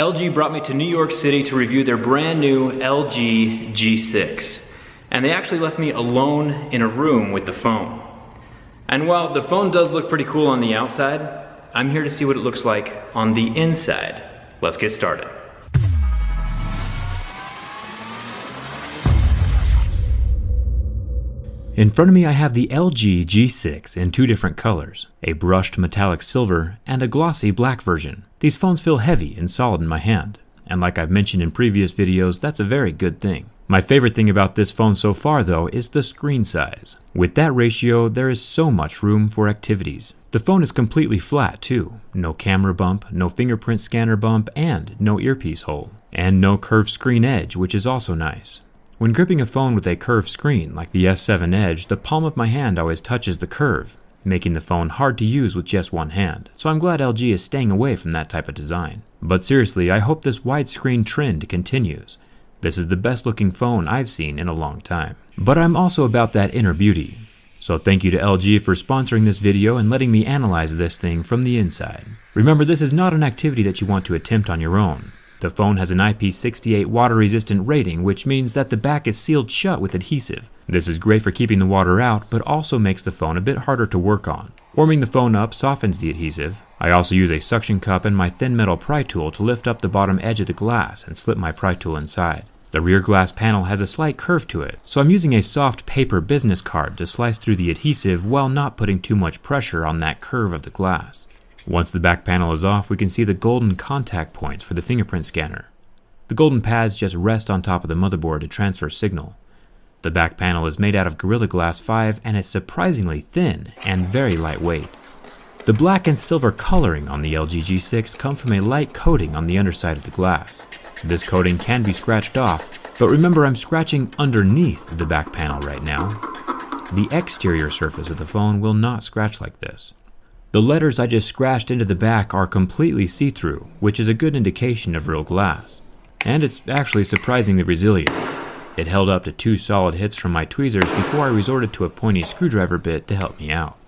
LG brought me to New York City to review their brand new LG G6. And they actually left me alone in a room with the phone. And while the phone does look pretty cool on the outside, I'm here to see what it looks like on the inside. Let's get started. In front of me I have the LG G6 in two different colors, a brushed metallic silver and a glossy black version. These phones feel heavy and solid in my hand, and like I've mentioned in previous videos, that's a very good thing. My favorite thing about this phone so far though is the screen size. With that ratio, there is so much room for activities. The phone is completely flat too, no camera bump, no fingerprint scanner bump, and no earpiece hole. And no curved screen edge, which is also nice. When gripping a phone with a curved screen like the S7 Edge, the palm of my hand always touches the curve, making the phone hard to use with just one hand. So I'm glad LG is staying away from that type of design. But seriously, I hope this widescreen trend continues. This is the best looking phone I've seen in a long time. But I'm also about that inner beauty. So thank you to LG for sponsoring this video and letting me analyze this thing from the inside. Remember, this is not an activity that you want to attempt on your own. The phone has an IP68 water-resistant rating, which means that the back is sealed shut with adhesive. This is great for keeping the water out, but also makes the phone a bit harder to work on. Warming the phone up softens the adhesive. I also use a suction cup and my thin metal pry tool to lift up the bottom edge of the glass and slip my pry tool inside. The rear glass panel has a slight curve to it, so I'm using a soft paper business card to slice through the adhesive while not putting too much pressure on that curve of the glass. Once the back panel is off, we can see the golden contact points for the fingerprint scanner. The golden pads just rest on top of the motherboard to transfer signal. The back panel is made out of Gorilla Glass 5 and is surprisingly thin and very lightweight. The black and silver coloring on the LG G6 come from a light coating on the underside of the glass. This coating can be scratched off, but remember I'm scratching underneath the back panel right now. The exterior surface of the phone will not scratch like this. The letters I just scratched into the back are completely see-through, which is a good indication of real glass. And it's actually surprisingly resilient. It held up to 2 solid hits from my tweezers before I resorted to a pointy screwdriver bit to help me out.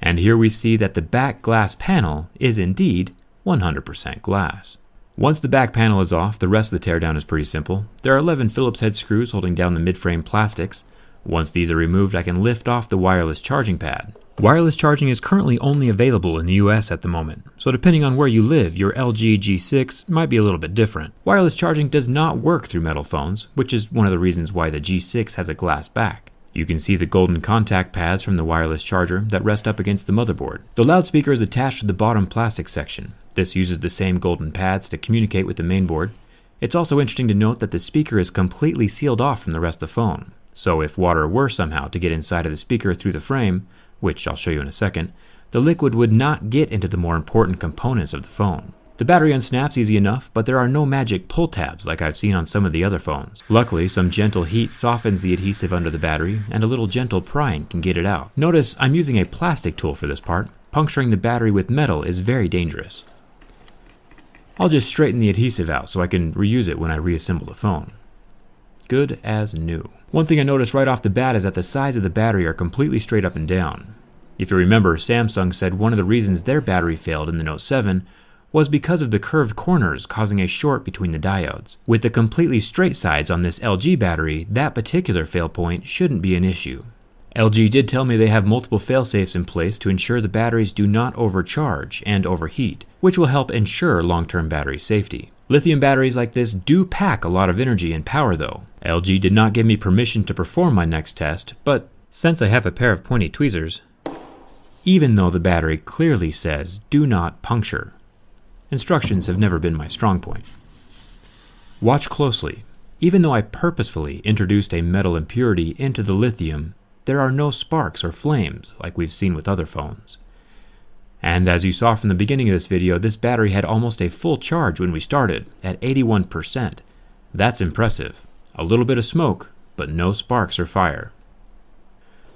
And here we see that the back glass panel is indeed 100% glass. Once the back panel is off, the rest of the teardown is pretty simple. There are 11 Phillips head screws holding down the mid-frame plastics. Once these are removed, I can lift off the wireless charging pad. Wireless charging is currently only available in the US at the moment, so depending on where you live, your LG G6 might be a little bit different. Wireless charging does not work through metal phones, which is one of the reasons why the G6 has a glass back. You can see the golden contact pads from the wireless charger that rest up against the motherboard. The loudspeaker is attached to the bottom plastic section. This uses the same golden pads to communicate with the mainboard. It's also interesting to note that the speaker is completely sealed off from the rest of the phone. So if water were somehow to get inside of the speaker through the frame, which I'll show you in a second, the liquid would not get into the more important components of the phone. The battery unsnaps easy enough, but there are no magic pull tabs like I've seen on some of the other phones. Luckily, some gentle heat softens the adhesive under the battery, and a little gentle prying can get it out. Notice I'm using a plastic tool for this part. Puncturing the battery with metal is very dangerous. I'll just straighten the adhesive out so I can reuse it when I reassemble the phone. Good as new. One thing I noticed right off the bat is that the sides of the battery are completely straight up and down. If you remember, Samsung said one of the reasons their battery failed in the Note 7 was because of the curved corners causing a short between the diodes. With the completely straight sides on this LG battery, that particular fail point shouldn't be an issue. LG did tell me they have multiple fail-safes in place to ensure the batteries do not overcharge and overheat, which will help ensure long-term battery safety. Lithium batteries like this do pack a lot of energy and power though. LG did not give me permission to perform my next test, but since I have a pair of pointy tweezers, even though the battery clearly says do not puncture, instructions have never been my strong point. Watch closely. Even though I purposefully introduced a metal impurity into the lithium, there are no sparks or flames like we've seen with other phones. And as you saw from the beginning of this video, this battery had almost a full charge when we started, at 81%. That's impressive. A little bit of smoke, but no sparks or fire.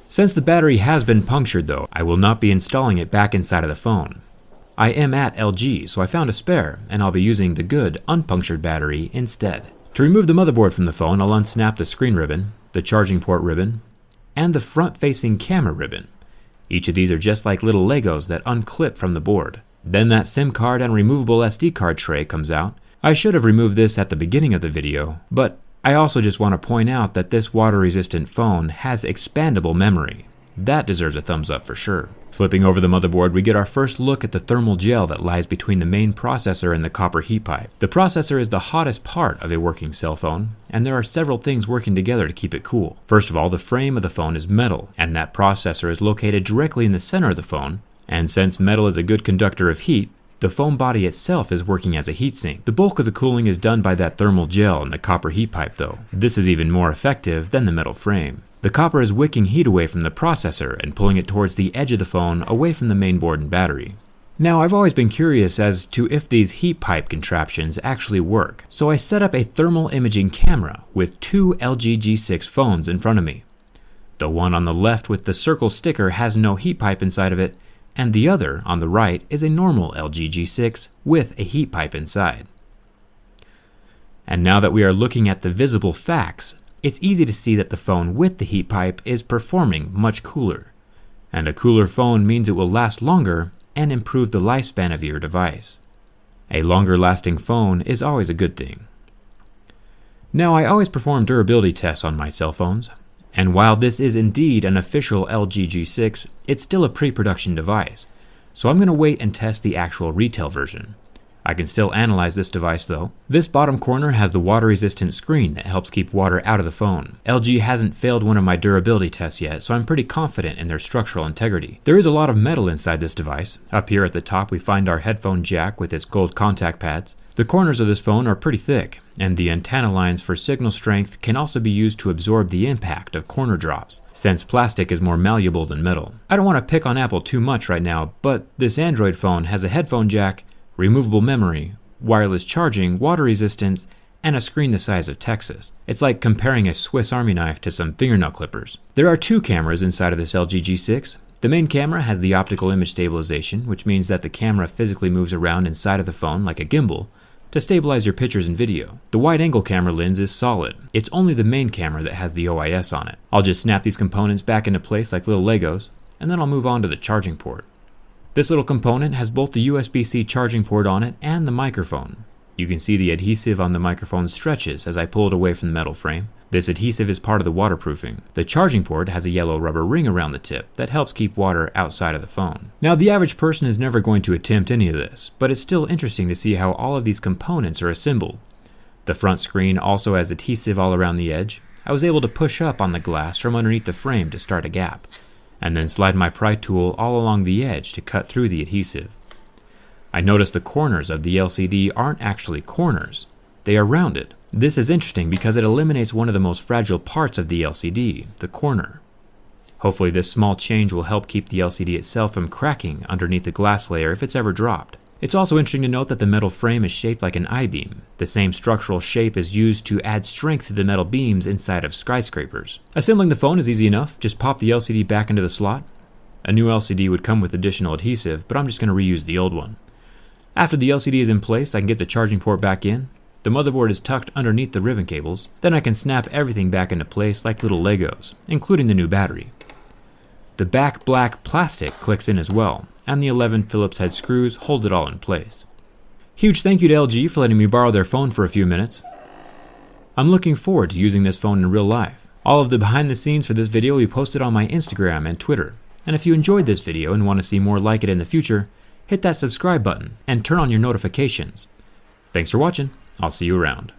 Since the battery has been punctured though, I will not be installing it back inside of the phone. I am at LG, so I found a spare, and I'll be using the good unpunctured battery instead. To remove the motherboard from the phone, I'll unsnap the screen ribbon, the charging port ribbon, and the front-facing camera ribbon. Each of these are just like little Legos that unclip from the board. Then that SIM card and removable SD card tray comes out. I should have removed this at the beginning of the video, but I also just want to point out that this water-resistant phone has expandable memory. That deserves a thumbs up for sure. Flipping over the motherboard, we get our first look at the thermal gel that lies between the main processor and the copper heat pipe. The processor is the hottest part of a working cell phone, and there are several things working together to keep it cool. First of all, the frame of the phone is metal, and that processor is located directly in the center of the phone, and since metal is a good conductor of heat, the phone body itself is working as a heatsink. The bulk of the cooling is done by that thermal gel in the copper heat pipe though. This is even more effective than the metal frame. The copper is wicking heat away from the processor and pulling it towards the edge of the phone away from the main board and battery. Now, I've always been curious as to if these heat pipe contraptions actually work, so I set up a thermal imaging camera with two LG G6 phones in front of me. The one on the left with the circle sticker has no heat pipe inside of it, and the other on the right is a normal LG G6 with a heat pipe inside. And now that we are looking at the visible facts, it's easy to see that the phone with the heat pipe is performing much cooler. And a cooler phone means it will last longer and improve the lifespan of your device. A longer lasting phone is always a good thing. Now, I always perform durability tests on my cell phones, and while this is indeed an official LG G6, it's still a pre-production device, so I'm going to wait and test the actual retail version. I can still analyze this device though. This bottom corner has the water-resistant screen that helps keep water out of the phone. LG hasn't failed one of my durability tests yet, so I'm pretty confident in their structural integrity. There is a lot of metal inside this device. Up here at the top we find our headphone jack with its gold contact pads. The corners of this phone are pretty thick, and the antenna lines for signal strength can also be used to absorb the impact of corner drops, since plastic is more malleable than metal. I don't want to pick on Apple too much right now, but this Android phone has a headphone jack, removable memory, wireless charging, water resistance, and a screen the size of Texas. It's like comparing a Swiss Army knife to some fingernail clippers. There are two cameras inside of this LG G6. The main camera has the optical image stabilization, which means that the camera physically moves around inside of the phone like a gimbal to stabilize your pictures and video. The wide-angle camera lens is solid. It's only the main camera that has the OIS on it. I'll just snap these components back into place like little Legos, and then I'll move on to the charging port. This little component has both the USB-C charging port on it and the microphone. You can see the adhesive on the microphone stretches as I pull it away from the metal frame. This adhesive is part of the waterproofing. The charging port has a yellow rubber ring around the tip that helps keep water outside of the phone. Now, the average person is never going to attempt any of this, but it's still interesting to see how all of these components are assembled. The front screen also has adhesive all around the edge. I was able to push up on the glass from underneath the frame to start a gap, and then slide my pry tool all along the edge to cut through the adhesive. I noticed the corners of the LCD aren't actually corners, they are rounded. This is interesting because it eliminates one of the most fragile parts of the LCD, the corner. Hopefully this small change will help keep the LCD itself from cracking underneath the glass layer if it's ever dropped. It's also interesting to note that the metal frame is shaped like an I-beam. The same structural shape is used to add strength to the metal beams inside of skyscrapers. Assembling the phone is easy enough. Just pop the LCD back into the slot. A new LCD would come with additional adhesive, but I'm just going to reuse the old one. After the LCD is in place, I can get the charging port back in. The motherboard is tucked underneath the ribbon cables. Then I can snap everything back into place like little Legos, including the new battery. The back black plastic clicks in as well, and the 11 Phillips head screws hold it all in place. Huge thank you to LG for letting me borrow their phone for a few minutes. I'm looking forward to using this phone in real life. All of the behind the scenes for this video will be posted on my Instagram and Twitter. And if you enjoyed this video and want to see more like it in the future, hit that subscribe button and turn on your notifications. Thanks for watching. I'll see you around.